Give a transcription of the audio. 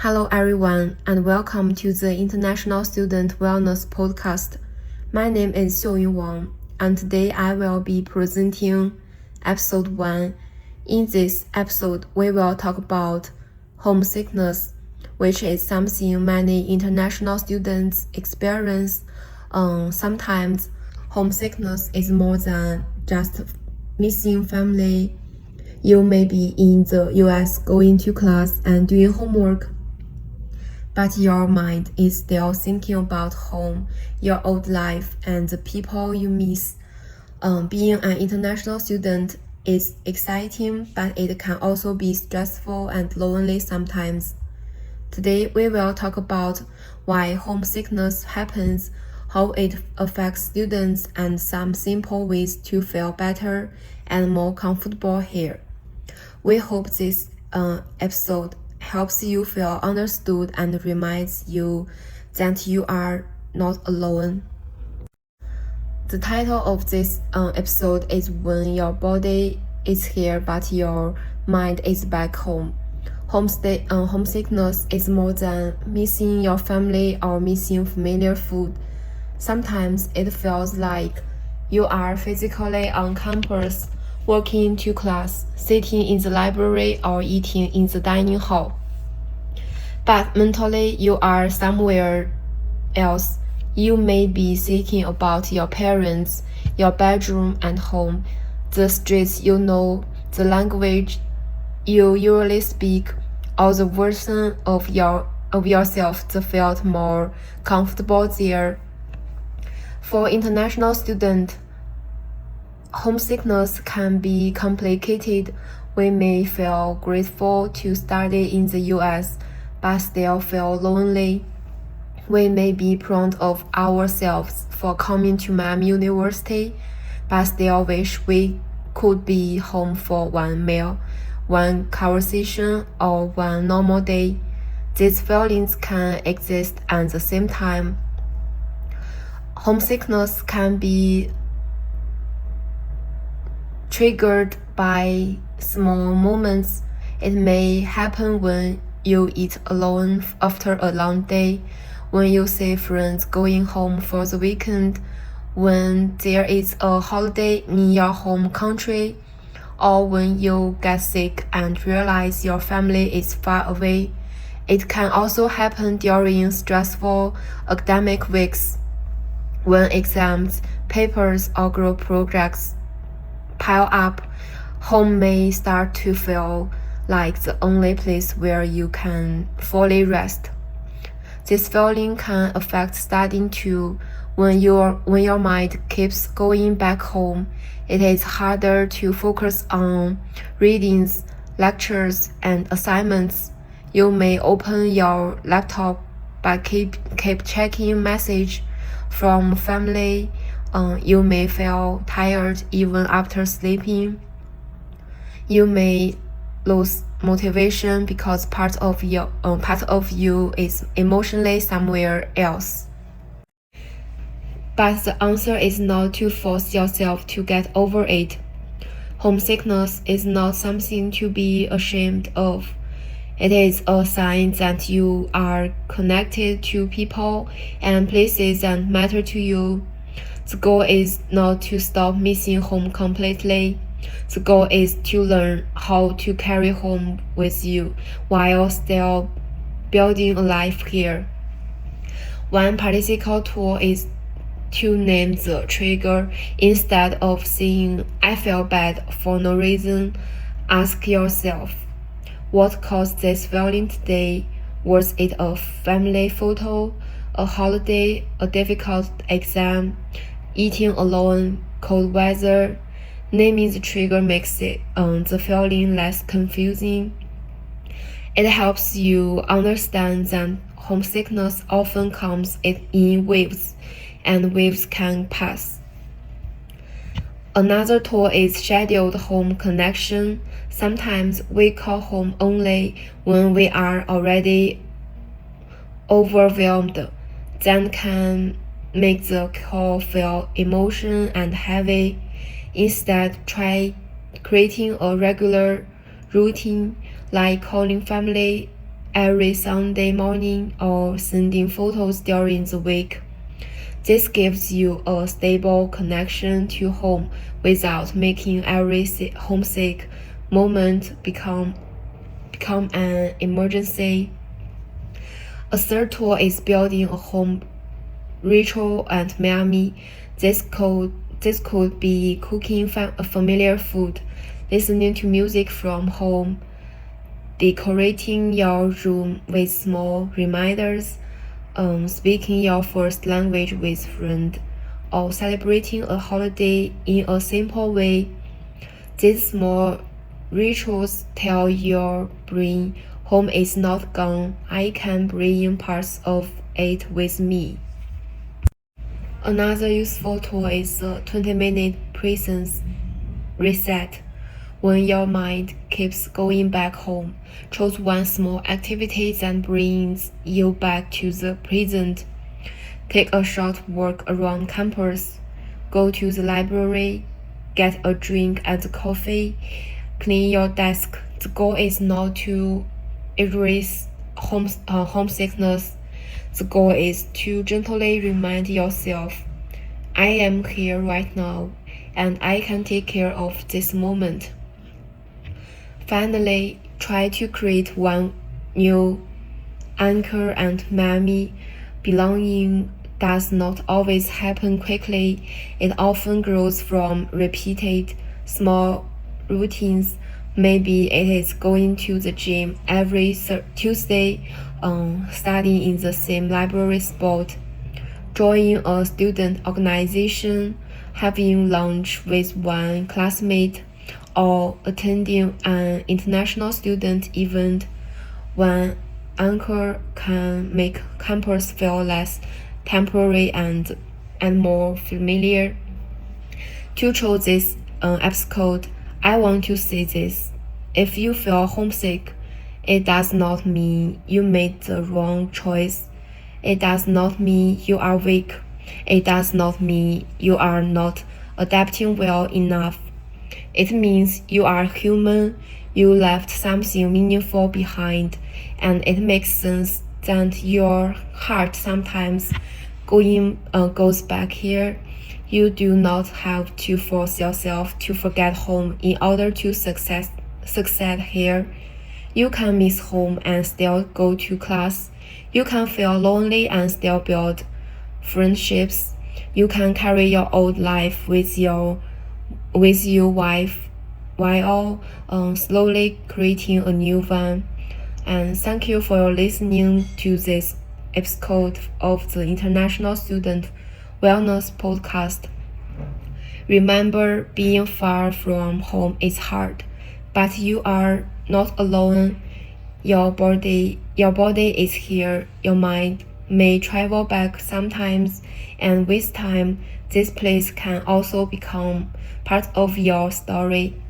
Hello everyone, and welcome to the International Student Wellness Podcast. My name is Xiuyun Wang, and today I will be presenting episode 1. In this episode, we will talk about homesickness, which is something many international students experience. Sometimes homesickness is more than just missing family. You may be in the US going to class and doing homework, but your mind is still thinking about home, your old life, and the people you miss. Being an international student is exciting, but it can also be stressful and lonely sometimes. Today, we will talk about why homesickness happens, how it affects students, and some simple ways to feel better and more comfortable here. We hope this episode helps you feel understood and reminds you that you are not alone. The title of this episode is When Your Body is Here but Your Mind is Back Home. Homesickness is more than missing your family or missing familiar food. Sometimes it feels like you are physically on campus, walking to class, sitting in the library, or eating in the dining hall. But mentally, you are somewhere else. You may be thinking about your parents, your bedroom and home, the streets you know, the language you usually speak, or the version of yourself that felt more comfortable there. For international students, homesickness can be complicated. We may feel grateful to study in the US, but still feel lonely. We may be proud of ourselves for coming to Miami University, but still wish we could be home for one meal, one conversation, or one normal day. These feelings can exist at the same time. Homesickness can be triggered by small moments. It may happen when you eat alone after a long day, when you see friends going home for the weekend, when there is a holiday in your home country, or when you get sick and realize your family is far away. It can also happen during stressful academic weeks, when exams, papers, or group projects pile up. Home may start to feel like the only place where you can fully rest. This feeling can affect studying too. When your mind keeps going back home, it is harder to focus on readings, lectures, and assignments. You may open your laptop but keep checking messages from family. You may feel tired even after sleeping. You may lose motivation because part of you is emotionally somewhere else. But the answer is not to force yourself to get over it. Homesickness is not something to be ashamed of. It is a sign that you are connected to people and places that matter to you. The goal is not to stop missing home completely. The goal is to learn how to carry home with you while still building a life here. One practical tool is to name the trigger. Instead of saying, "I feel bad for no reason," ask yourself, what caused this feeling today? Was it a family photo, a holiday, a difficult exam, eating alone, cold weather? Naming the trigger makes the feeling less confusing. It helps you understand that homesickness often comes in waves, and waves can pass. Another tool is scheduled home connection. Sometimes we call home only when we are already overwhelmed. That can make the call feel emotional and heavy. Instead, try creating a regular routine like calling family every Sunday morning or sending photos during the week. This gives you a stable connection to home without making every homesick moment become an emergency. A third tool is building a home ritual at Miami. This could be cooking familiar food, listening to music from home, decorating your room with small reminders, speaking your first language with friends, or celebrating a holiday in a simple way. These small rituals tell your brain, home is not gone, I can bring parts of it with me. Another useful tool is the 20-minute presence reset. When your mind keeps going back home, choose one small activity that brings you back to the present. Take a short walk around campus, go to the library, get a drink and coffee, clean your desk. The goal is not to erase homesickness. The goal is to gently remind yourself, I am here right now, and I can take care of this moment. Finally, try to create one new anchor and Miami. Belonging does not always happen quickly. It often grows from repeated small routines. Maybe it is going to the gym every Tuesday, studying in the same library spot, joining a student organization, having lunch with one classmate, or attending an international student event. One anchor can make campus feel less temporary and more familiar. To choose this episode, I want to say this. If you feel homesick, it does not mean you made the wrong choice. It does not mean you are weak. It does not mean you are not adapting well enough. It means you are human, you left something meaningful behind, and it makes sense that your heart sometimes goes back here. You do not have to force yourself to forget home in order to succeed here. You can miss home and still go to class. You can feel lonely and still build friendships. You can carry your old life with you while slowly creating a new one. And thank you for listening to this episode of the International Student Wellness Podcast. Remember, being far from home is hard, but you are not alone. Your body is here. Your mind may travel back sometimes, and with time, this place can also become part of your story.